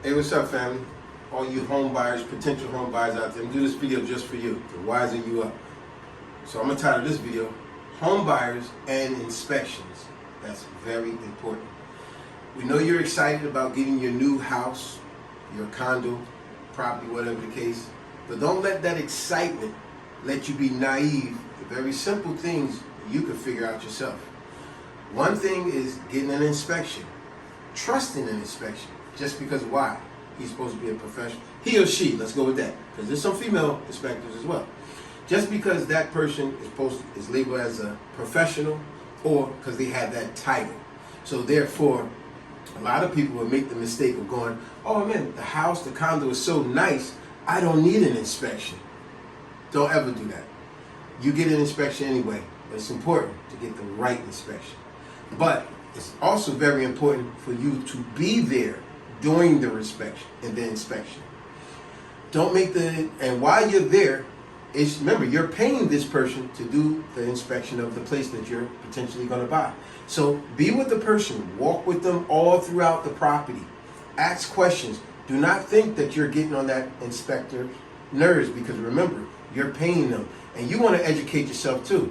Hey, what's up, family? All you home buyers, potential home buyers out there, I'm doing this video just for you, to wisen you up. So I'm gonna title this video, Home Buyers and Inspections. That's very important. We know you're excited about getting your new house, your condo, property, whatever the case, but don't let that excitement let you be naive to very simple things you can figure out yourself. One thing is getting an inspection, trusting an inspection. Just because why? He's supposed to be a professional. He or she, let's go with that. Because there's some female inspectors as well. Just because that person is labeled as a professional or because they have that title. So therefore, a lot of people will make the mistake of going, oh man, the house, the condo is so nice, I don't need an inspection. Don't ever do that. You get an inspection anyway, but it's important to get the right inspection. But it's also very important for you to be there during the inspection. Don't make and while you're there, remember, you're paying this person to do the inspection of the place that you're potentially going to buy. So be with the person, walk with them all throughout the property, ask questions. Do not think that you're getting on that inspector's nerves, because remember, you're paying them and you want to educate yourself too.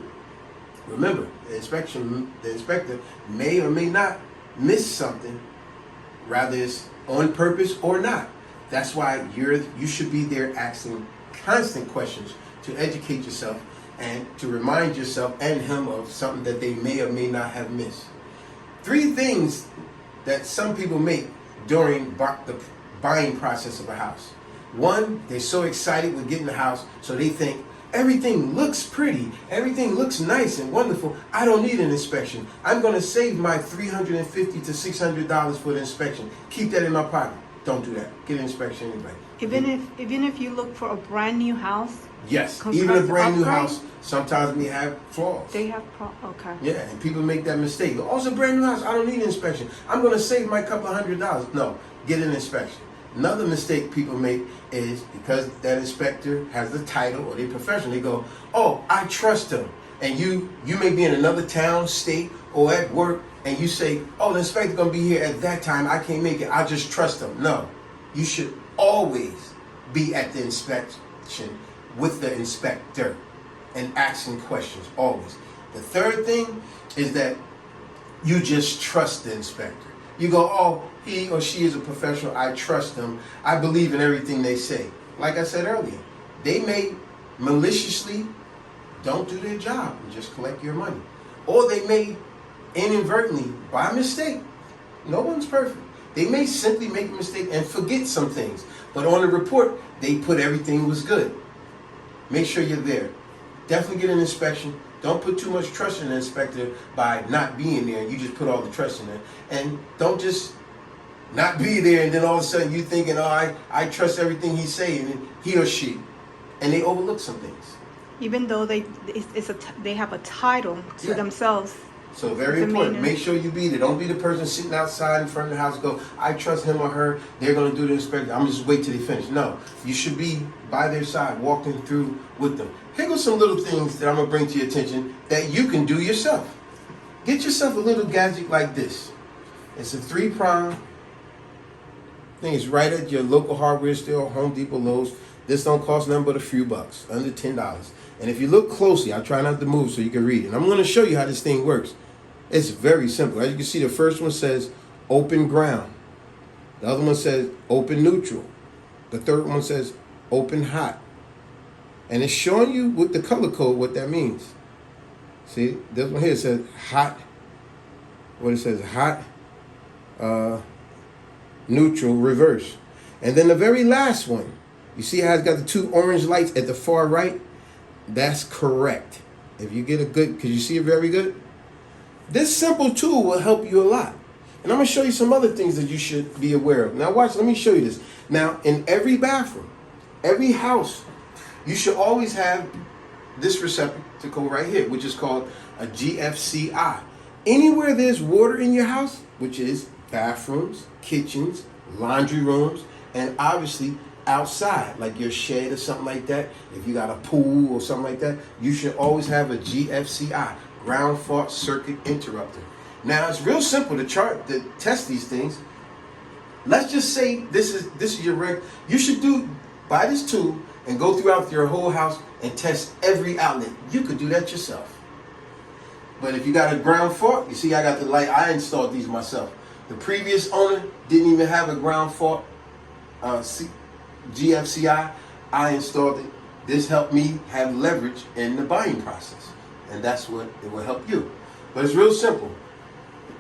Remember, the inspector may or may not miss something, rather it's on purpose or not. That's why you should be there asking constant questions to educate yourself and to remind yourself and him of something that they may or may not have missed. 3 things that some people make during the buying process of a house. 1, they're so excited with getting the house, so they think, everything looks pretty, everything looks nice and wonderful, I don't need an inspection. I'm going to save my $350 to $600 for the inspection. Keep that in my pocket. Don't do that. Get an inspection anyway. Even if you look for a brand new house? Yes, even a brand new house sometimes may have flaws. They have okay. Yeah, and people make that mistake. Oh, it's a brand new house, I don't need an inspection. I'm going to save my couple $100. No, get an inspection. Another mistake people make is because that inspector has the title or they're professional, they go, oh, I trust him. And you may be in another town, state, or at work, and you say, oh, the inspector's going to be here at that time, I can't make it, I just trust him. No, you should always be at the inspection with the inspector and asking questions, always. The third thing is that you just trust the inspector. You go, oh, he or she is a professional, I trust them, I believe in everything they say. Like I said earlier, they may maliciously don't do their job and just collect your money. Or they may inadvertently, by mistake, no one's perfect, they may simply make a mistake and forget some things. But on the report, they put everything was good. Make sure you're there. Definitely get an inspection. Don't put too much trust in the inspector by not being there. You just put all the trust in it. And don't just not be there and then all of a sudden you thinking, oh, I trust everything he's saying, and he or she. And they overlook some things. Even though they have a title to themselves. So very important. Make sure you be there. Don't be the person sitting outside in front of the house and go, I trust him or her. They're going to do the inspection. I'm going to just wait till they finish. No, you should be by their side, walking through with them. Here go some little things that I'm going to bring to your attention that you can do yourself. Get yourself a little gadget like this. It's a 3-prong. I think it's right at your local hardware store, Home Depot, Lowe's. This don't cost nothing but a few bucks, under $10. And if you look closely, I try not to move so you can read it. And I'm going to show you how this thing works. It's very simple. As you can see, the first one says open ground. The other one says open neutral. The third one says open hot. And it's showing you with the color code what that means. See, this one here says hot. What it says, hot, neutral, reverse. And then the very last one, you see how it's got the 2 orange lights at the far right? That's correct. If you get a good, can you see it very good? This simple tool will help you a lot. And I'm going to show you some other things that you should be aware of. Now watch, let me show you this. Now in every bathroom, every house, you should always have this receptacle right here, which is called a GFCI. Anywhere there's water in your house, which is bathrooms, kitchens, laundry rooms, and obviously outside, like your shed or something like that, if you got a pool or something like that, you should always have a GFCI, ground fault circuit interrupter. Now it's real simple to test these things. let's just say this is your reg. You should buy this tool and go throughout your whole house and test every outlet. You could do that yourself. But if you got a ground fault, you see I got the light. I installed these myself. The previous owner didn't even have a ground fault GFCI. I installed it. This helped me have leverage in the buying process. And that's what it will help you. But it's real simple.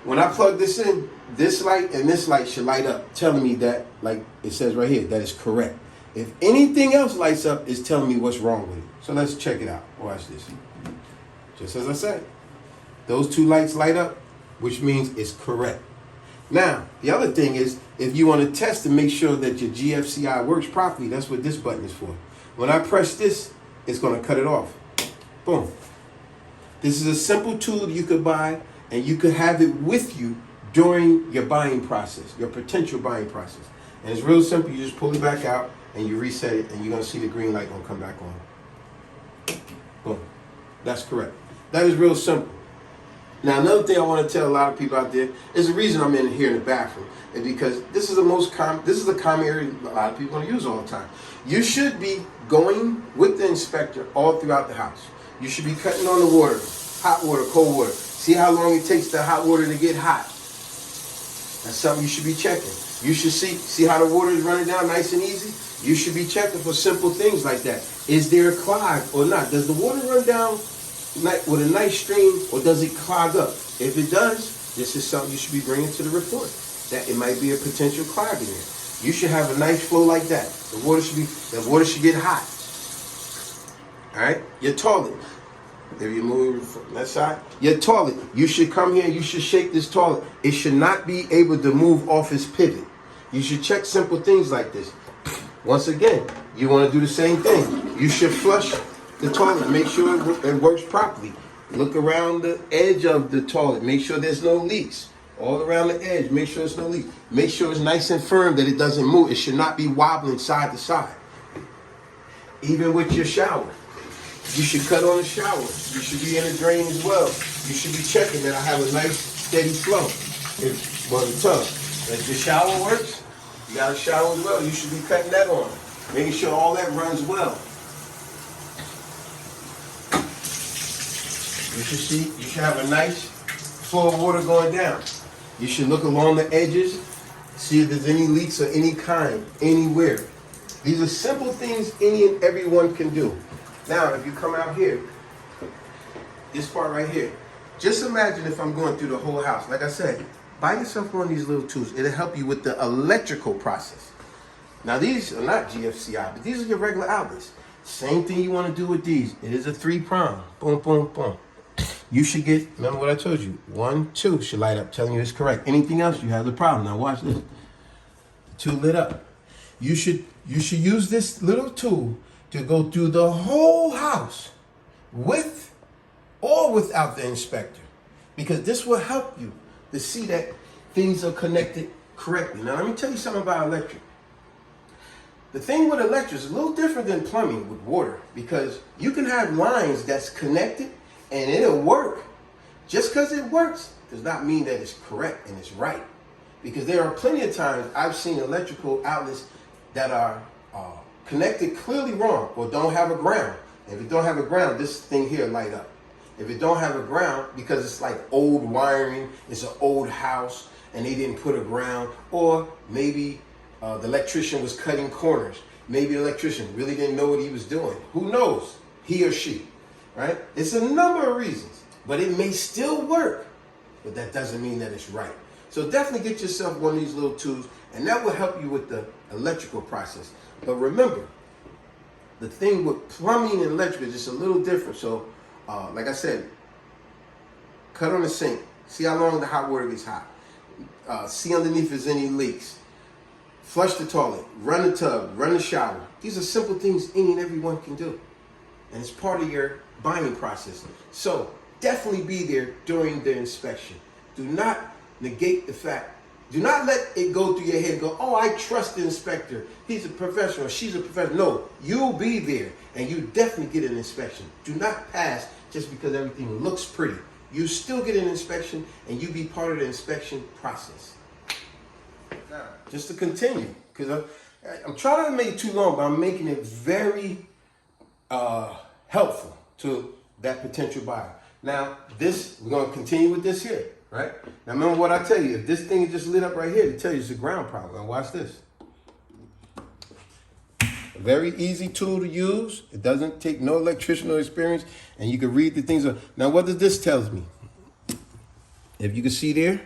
When I plug this in, this light and this light should light up, telling me that, like it says right here, that is correct. If anything else lights up, it's telling me what's wrong with it. So let's check it out. Watch this. Just as I said, those two lights light up, which means it's correct. Now, the other thing is, if you want to test to make sure that your GFCI works properly, that's what this button is for. When I press this, it's going to cut it off. Boom. This is a simple tool you could buy, and you could have it with you during your buying process, your potential buying process. And it's real simple. You just pull it back out, and you reset it, and you're going to see the green light going to come back on. Boom. That's correct. That is real simple. Now, another thing I want to tell a lot of people out there is the reason I'm in here in the bathroom is because this is the common area a lot of people want to use all the time. You should be going with the inspector all throughout the house. You should be cutting on the water, hot water, cold water. See how long it takes the hot water to get hot. That's something you should be checking. You should see how the water is running down nice and easy. You should be checking for simple things like that. Is there a clog or not? Does the water run down with a nice stream, or does it clog up? If it does, this is something you should be bringing to the report. That it might be a potential clog in there. You should have a nice flow like that. The water should get hot. All right. Your toilet. If you're moving from that side, your toilet. You should come here and you should shake this toilet. It should not be able to move off its pivot. You should check simple things like this. Once again, you want to do the same thing. You should flush the toilet, make sure it works properly. Look around the edge of the toilet, make sure there's no leaks. All around the edge, make sure there's no leaks. Make sure it's nice and firm, that it doesn't move. It should not be wobbling side to side. Even with your shower, you should cut on the shower. You should be in the drain as well. You should be checking that I have a nice steady flow. The tub. If your shower works, you got a shower as well. You should be cutting that on, making sure all that runs well. You should have a nice flow of water going down. You should look along the edges, see if there's any leaks of any kind, anywhere. These are simple things any and everyone can do. Now, if you come out here, this part right here, just imagine if I'm going through the whole house. Like I said, buy yourself one of these little tools. It'll help you with the electrical process. Now, these are not GFCI, but these are your regular outlets. Same thing you want to do with these. It is a 3-prong. Boom, boom, boom. You should get, remember what I told you, 1, 2 should light up, telling you it's correct. Anything else, you have the problem. Now watch this. 2 lit up. You should use this little tool to go through the whole house with or without the inspector, because this will help you to see that things are connected correctly. Now let me tell you something about electric. The thing with electric is a little different than plumbing with water, because you can have lines that's connected and it'll work. Just because it works does not mean that it's correct and it's right. Because there are plenty of times I've seen electrical outlets that are connected clearly wrong or don't have a ground. If it don't have a ground, this thing here light up. If it don't have a ground, because it's like old wiring, it's an old house and they didn't put a ground, or maybe the electrician was cutting corners. Maybe the electrician really didn't know what he was doing. Who knows? He or she, right? It's a number of reasons, but it may still work, but that doesn't mean that it's right. So definitely get yourself one of these little tools, and that will help you with the electrical process. But remember, the thing with plumbing and electric is just a little different. So, like I said, cut on the sink. See how long the hot water gets hot. See underneath if there's any leaks. Flush the toilet, run the tub, run the shower. These are simple things any and everyone can do. And it's part of your buying process. So definitely be there during the inspection. Do not negate the fact. Do not let it go through your head and go, oh, I trust the inspector. He's a professional, she's a professional. No, you'll be there and you definitely get an inspection. Do not pass just because everything looks pretty. You still get an inspection and you be part of the inspection process. just to continue, because I'm trying to make it too long, but I'm making it very helpful to that potential buyer. Now, we're going to continue with this here, right? Now, remember what I tell you. If this thing is just lit up right here, to tell you it's a ground problem. Now, watch this. A very easy tool to use. It doesn't take no electrician or experience, and you can read the things. Now, what does this tell me? If you can see there,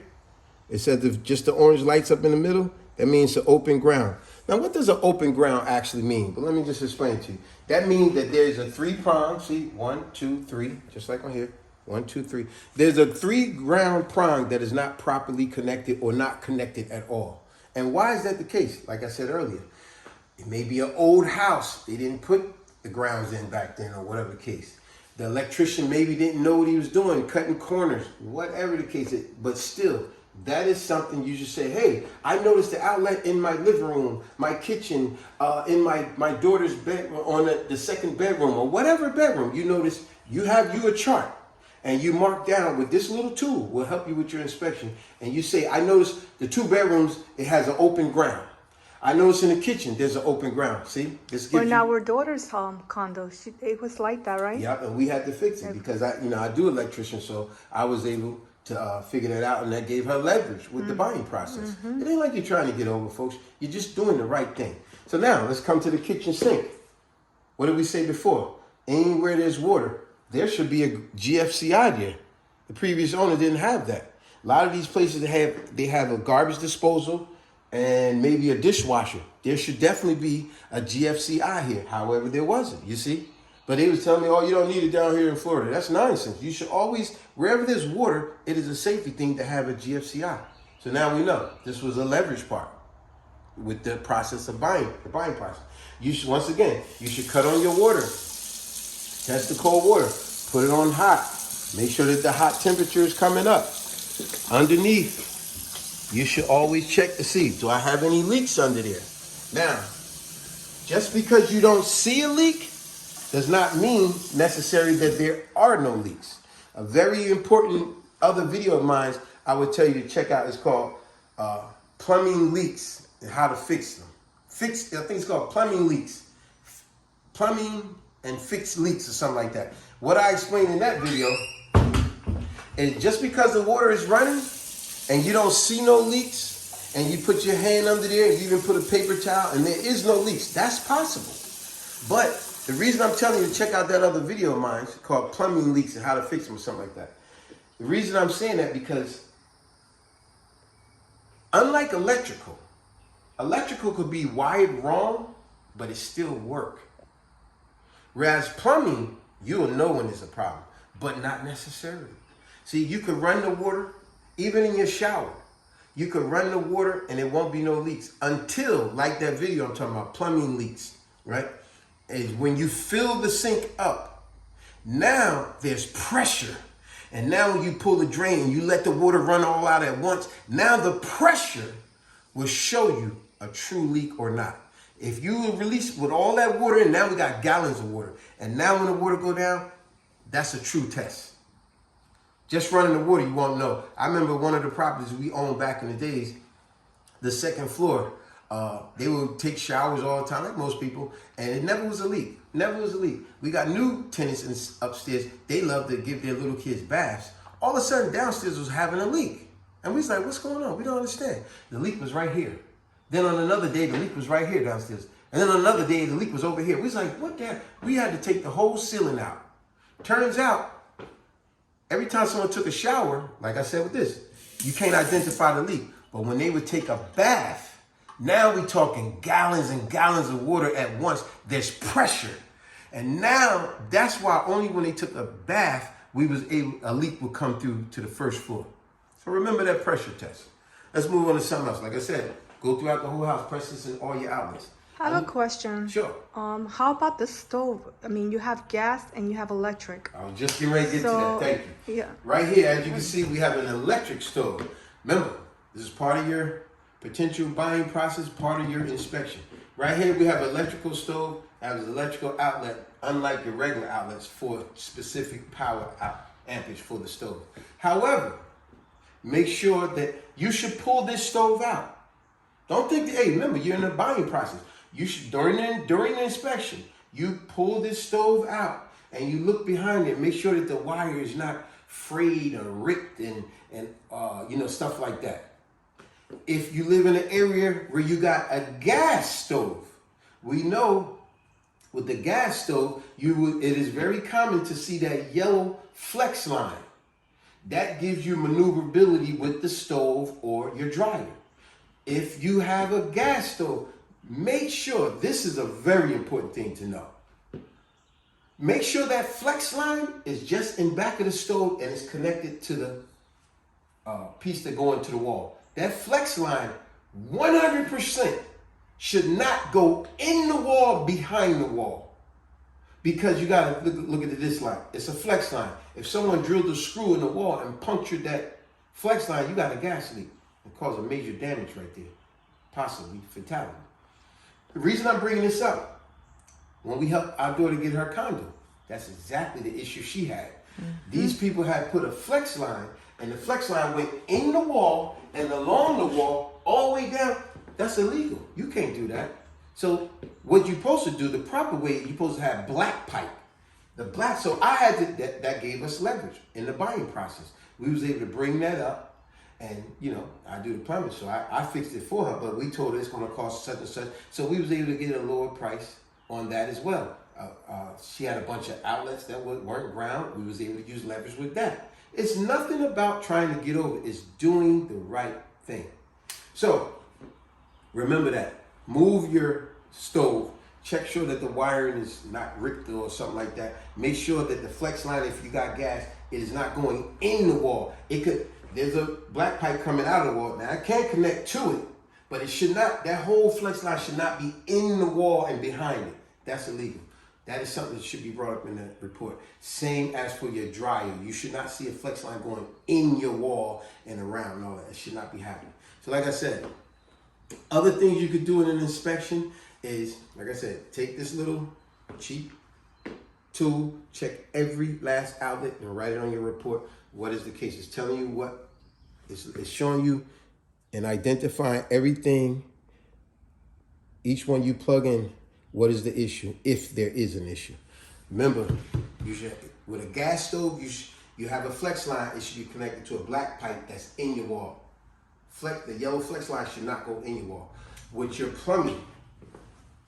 it says if just the orange lights up in the middle, that means it's an open ground. Now, what does an open ground actually mean? But let me just explain it to you. That means that there's a 3-prong, see, 1, 2, 3, just like on here, 1, 2, 3. There's a 3-ground prong that is not properly connected or not connected at all. And why is that the case? Like I said earlier, it may be an old house. They didn't put the grounds in back then or whatever the case. The electrician maybe didn't know what he was doing, cutting corners, whatever the case is, but still, that is something you should say, hey, I noticed the outlet in my living room, my kitchen, in my daughter's bedroom, on the second bedroom, or whatever bedroom. You notice you have a chart, and you mark down with this little tool will help you with your inspection. And you say, I noticed the 2 bedrooms, it has an open ground. I noticed in the kitchen, there's an open ground. See? This gives Well, our daughter's condo, it was like that, right? Yeah, and we had to fix it because I do electrician, so I was able to figure that out, and that gave her leverage with the buying process. It ain't like you're trying to get over, folks. You're just doing the right thing. So now, let's come to the kitchen sink. What did we say before? Anywhere there's water, there should be a GFCI there. The previous owner didn't have that. A lot of these places, they have a garbage disposal and maybe a dishwasher. There should definitely be a GFCI here. However, there wasn't, you see? But they was telling me, oh, you don't need it down here in Florida. That's nonsense. You should always, wherever there's water, it is a safety thing to have a GFCI. So now we know this was a leverage part with the process of buying, the buying process. You should, once again, you should cut on your water. Test the cold water. Put it on hot. Make sure that the hot temperature is coming up. Underneath, you should always check to see, do I have any leaks under there? Now, just because you don't see a leak does not mean necessarily that there are no leaks. A very important other video of mine I would tell you to check out is called Plumbing Leaks and How to Fix Them. I think it's called Plumbing Leaks. Plumbing and Fix Leaks or something like that. What I explained in that video is just because the water is running and you don't see no leaks and you put your hand under there and you even put a paper towel and there is no leaks, that's possible. But the reason I'm telling you to check out that other video of mine called Plumbing Leaks and How to Fix Them or something like that. The reason I'm saying that because unlike electrical could be wired wrong, but it still work. Whereas plumbing, you'll know when there's a problem, but not necessarily. See, you could run the water, even in your shower. You could run the water and there won't be no leaks until, like that video I'm talking about, plumbing leaks, right? Is when you fill the sink up, now there's pressure. And now when you pull the drain and you let the water run all out at once, now the pressure will show you a true leak or not. If you release with all that water in, now we got gallons of water. And now when the water go down, that's a true test. Just running the water, you won't know. I remember one of the properties we owned back in the days, the second floor, they would take showers all the time, like most people, and it never was a leak. Never was a leak. We got new tenants upstairs. They love to give their little kids baths. All of a sudden, downstairs was having a leak. And we was like, what's going on? We don't understand. The leak was right here. Then on another day, the leak was right here downstairs. And then on another day, the leak was over here. We was like, what the? We had to take the whole ceiling out. Turns out, every time someone took a shower, like I said with this, you can't identify the leak. But when they would take a bath, now we're talking gallons and gallons of water at once. There's pressure. And now that's why only when they took a bath, a leak would come through to the first floor. So remember that pressure test. Let's move on to something else. Like I said, go throughout the whole house, press this in all your outlets. I have a question. Sure. How about the stove? I mean, you have gas and you have electric. I was just getting ready to get to that. Thank you. Yeah. Right here, as you can see, we have an electric stove. Remember, this is part of your potential buying process, part of your inspection. Right here, we have an electrical stove, has an electrical outlet, unlike your regular outlets for specific power ampage for the stove. However, make sure that you should pull this stove out. Don't think that, hey, remember, you're in the buying process. You should, during the inspection, you pull this stove out and you look behind it, make sure that the wire is not frayed or ripped and stuff like that. If you live in an area where you got a gas stove, we know with the gas stove, it is very common to see that yellow flex line. That gives you maneuverability with the stove or your dryer. If you have a gas stove, make sure, this is a very important thing to know. Make sure that flex line is just in back of the stove and it's connected to the piece that go into the wall. That flex line, 100% should not go in the wall, behind the wall. Because you gotta look at this line. It's a flex line. If someone drilled a screw in the wall and punctured that flex line, you got a gas leak and cause a major damage right there. Possibly fatality. The reason I'm bringing this up, when we helped our daughter get her condo, that's exactly the issue she had. These people had put a flex line, and the flex line went in the wall and along the wall all the way down. That's illegal. You can't do that. So what you're supposed to do, the proper way, you're supposed to have black pipe. So I had to, that gave us leverage in the buying process. We was able to bring that up, and I do the plumbing, so I fixed it for her, but we told her it's gonna cost such and such. So we was able to get a lower price on that as well. She had a bunch of outlets that weren't ground. We was able to use leverage with that. It's nothing about trying to get over. It's doing the right thing. So remember that. Move your stove. Check sure that the wiring is not ripped or something like that. Make sure that the flex line, if you got gas, it is not going in the wall. There's a black pipe coming out of the wall. Now I can connect to it, but it should not, that whole flex line should not be in the wall and behind it. That's illegal. That is something that should be brought up in the report. Same as for your dryer. You should not see a flex line going in your wall and around and all that. It should not be happening. So like I said, other things you could do in an inspection is, like I said, take this little cheap tool, check every last outlet and write it on your report. What is the case? It's telling you what, it's showing you and identifying everything, each one you plug in, what is the issue, if there is an issue. Remember, with a gas stove, you have a flex line, it should be connected to a black pipe that's in your wall. The yellow flex line should not go in your wall. With your plumbing,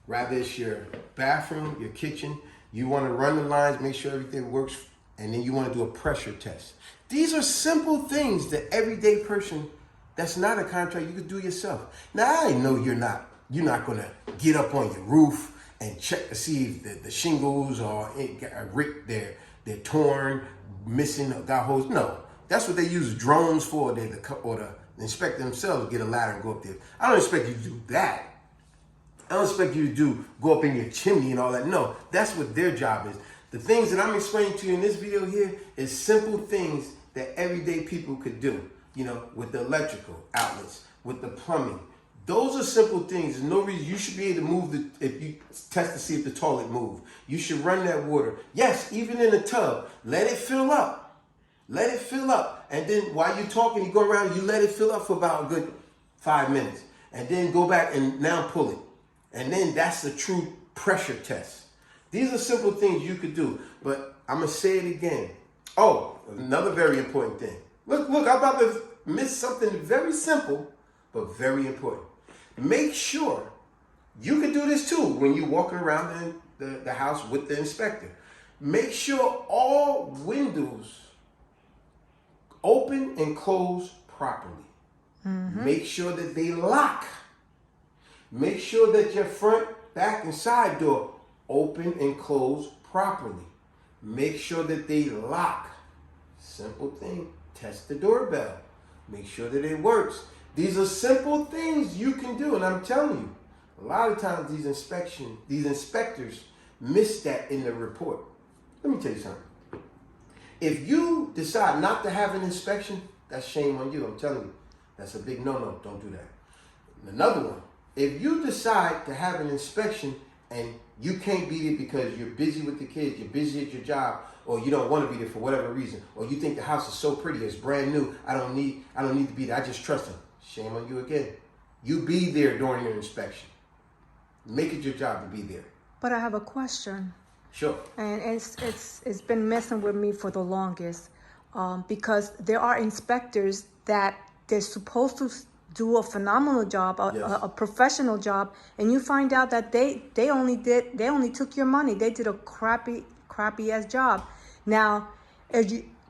rather it's your bathroom, your kitchen, you want to run the lines, make sure everything works, and then you want to do a pressure test. These are simple things that everyday person that's not a contractor, you could do yourself. Now I know you're not going to get up on your roof and check to see if the shingles are ripped, they're torn, missing, got holes. No, that's what they use drones for, or the inspector themselves get a ladder and go up there. I don't expect you to do that. I don't expect you to go up in your chimney and all that. No, that's what their job is. The things that I'm explaining to you in this video here is simple things that everyday people could do, with the electrical outlets, with the plumbing. Those are simple things. There's no reason you should be able to move if you test to see if the toilet moves. You should run that water. Yes, even in the tub, let it fill up. Let it fill up. And then while you're talking, you go around, you let it fill up for about a good 5 minutes. And then go back and now pull it. And then that's the true pressure test. These are simple things you could do. But I'm going to say it again. Oh, another very important thing. Look, I'm about to miss something very simple, but very important. Make sure, you can do this too when you're walking around the house with the inspector. Make sure all windows open and close properly. Make sure that they lock. Make sure that your front, back, and side door open and close properly. Make sure that they lock. Simple thing. Test the doorbell. Make sure that it works. These are simple things you can do, and I'm telling you, a lot of times these inspectors miss that in the report. Let me tell you something. If you decide not to have an inspection, that's shame on you. I'm telling you, that's a big no-no. Don't do that. Another one. If you decide to have an inspection and you can't be there because you're busy with the kids, you're busy at your job, or you don't want to be there for whatever reason, or you think the house is so pretty, it's brand new, I don't need to be there, I just trust them. Shame on you again. You be there during your inspection. Make it your job to be there. But I have a question. Sure. And it's been messing with me for the longest, because there are inspectors that they're supposed to do a phenomenal job, Yes. a professional job, and you find out that they only took your money. They did a crappy ass job. Now,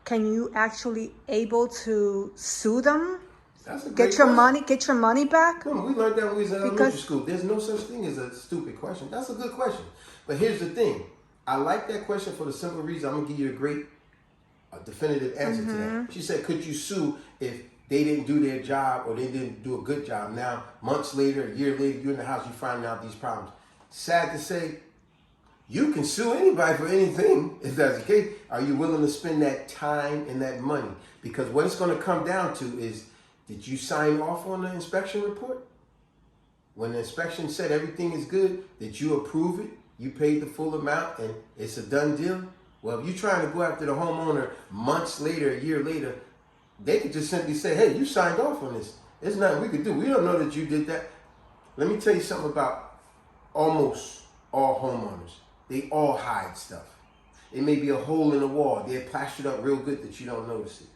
can you actually able to sue them? That's a great Get your question. get your money back? No, we learned that when we was in elementary Because- school. There's no such thing as a stupid question. That's a good question. But here's the thing. I like that question for the simple reason. I'm going to give you a great definitive answer to that. She said, could you sue if they didn't do their job or they didn't do a good job? Now, months later, a year later, you're in the house, you find out these problems. Sad to say, you can sue anybody for anything if that's the case. Are you willing to spend that time and that money? Because what it's going to come down to is, did you sign off on the inspection report? When the inspection said everything is good, did you approve it? You paid the full amount and it's a done deal? Well, if you're trying to go after the homeowner months later, a year later, they could just simply say, hey, you signed off on this. There's nothing we could do. We don't know that you did that. Let me tell you something about almost all homeowners. They all hide stuff. It may be a hole in the wall. They're plastered up real good that you don't notice it.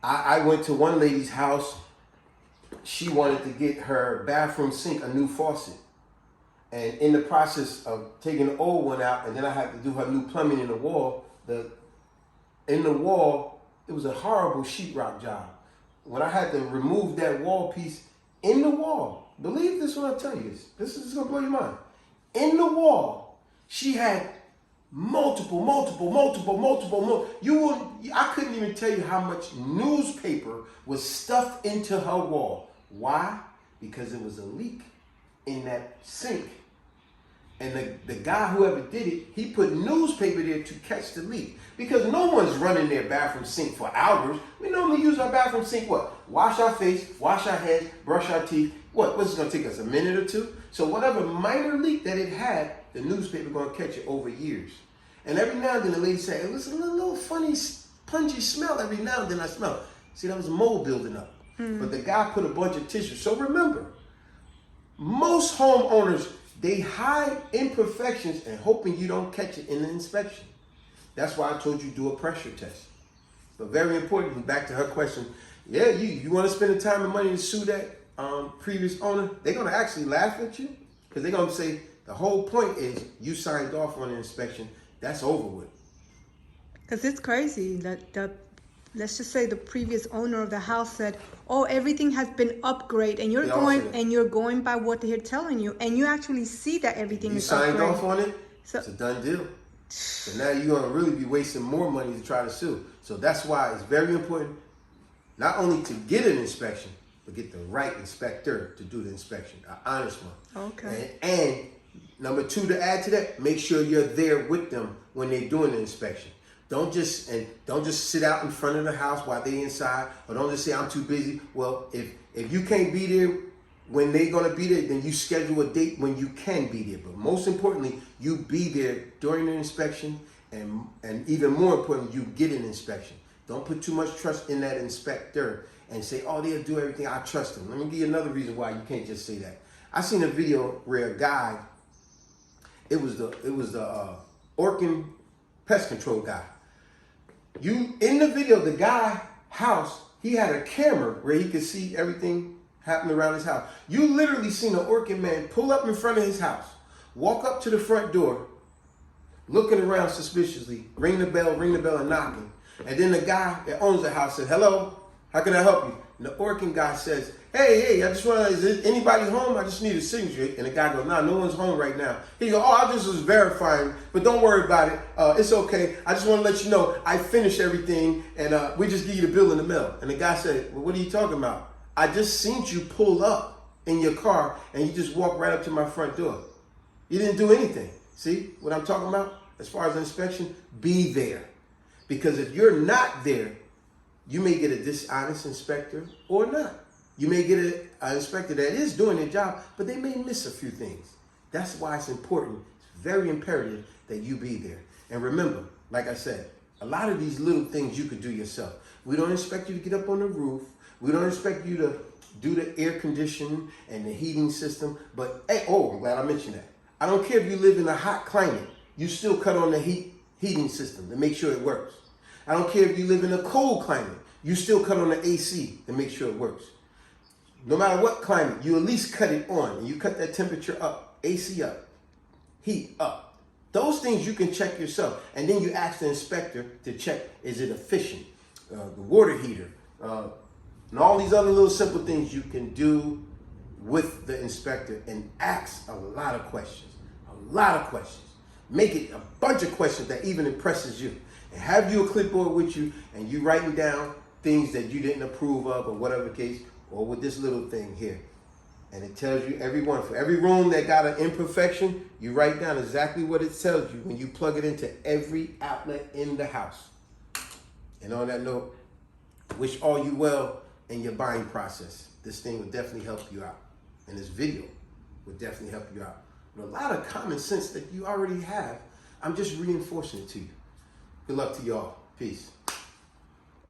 I went to one lady's house. She wanted to get her bathroom sink a new faucet. And in the process of taking the old one out, and then I had to do her new plumbing in the wall, in the wall, it was a horrible sheetrock job. When I had to remove that wall piece in the wall, believe this when I tell you this is gonna blow your mind. In the wall, she had multiple. I couldn't even tell you how much newspaper was stuffed into her wall. Why? Because it was a leak in that sink. And the guy, whoever did it, he put newspaper there to catch the leak. Because no one's running their bathroom sink for hours. We normally use our bathroom sink, what? Wash our face, wash our heads, brush our teeth. What's it going to take us, a minute or two? So whatever minor leak that it had, the newspaper going to catch it over years. And every now and then the lady said, it was a little funny, pungent smell every now and then I smell. See, that was mold building up. But the guy put a bunch of tissue. So remember, most homeowners, they hide imperfections and hoping you don't catch it in the inspection. That's why I told you do a pressure test. But very importantly, back to her question, yeah, you want to spend the time and money to sue that previous owner? They're going to actually laugh at you because they're going to say the whole point is you signed off on the inspection. That's over with. Because it's crazy that let's just say the previous owner of the house said, "Oh, everything has been upgraded," and you're going by what they're telling you, and you actually see that everything is upgraded. You signed off on it. So, it's a done deal. So now you're gonna really be wasting more money to try to sue. So that's why it's very important not only to get an inspection, but get the right inspector to do the inspection, an honest one. Okay. And number two, to add to that, make sure you're there with them when they're doing the inspection. Don't just sit out in front of the house while they inside, or don't just say I'm too busy. Well, if you can't be there when they're gonna be there, then you schedule a date when you can be there. But most importantly, you be there during the inspection, and even more importantly, you get an inspection. Don't put too much trust in that inspector and say, oh, they'll do everything, I trust them. Let me give you another reason why you can't just say that. I seen a video where a guy, it was the Orkin pest control guy. In the video, the guy house, he had a camera where he could see everything happening around his house. You literally seen an Orkin man pull up in front of his house, walk up to the front door, looking around suspiciously, ring the bell and knocking. And then the guy that owns the house said, hello, how can I help you? And the Orkin guy says, hey, I just want to, is anybody home? I just need a signature. And the guy goes, no one's home right now. He goes, I just was verifying, but don't worry about it. It's okay. I just want to let you know I finished everything and we just give you the bill in the mail. And the guy said, well, what are you talking about? I just seen you pull up in your car and you just walked right up to my front door. You didn't do anything. See what I'm talking about? As far as inspection, be there. Because if you're not there, you may get a dishonest inspector or not. You may get an inspector that is doing their job, but they may miss a few things. That's why it's important. It's very imperative that you be there. And remember, like I said, a lot of these little things you could do yourself. We don't expect you to get up on the roof. We don't expect you to do the air conditioning and the heating system. But hey, oh, I'm glad I mentioned that. I don't care if you live in a hot climate, you still cut on the heating system to make sure it works. I don't care if you live in a cold climate, you still cut on the AC to make sure it works. No matter what climate, you at least cut it on, and you cut that temperature up, AC up, heat up. Those things you can check yourself, and then you ask the inspector to check, is it efficient? The water heater, and all these other little simple things you can do with the inspector, and ask a lot of questions, Make it a bunch of questions that even impresses you. And have you a clipboard with you, and you writing down things that you didn't approve of, or whatever case, or with this little thing here. And it tells you for every room that got an imperfection, you write down exactly what it tells you when you plug it into every outlet in the house. And on that note, wish all you well in your buying process. This thing will definitely help you out. And this video will definitely help you out. With a lot of common sense that you already have, I'm just reinforcing it to you. Good luck to y'all. Peace.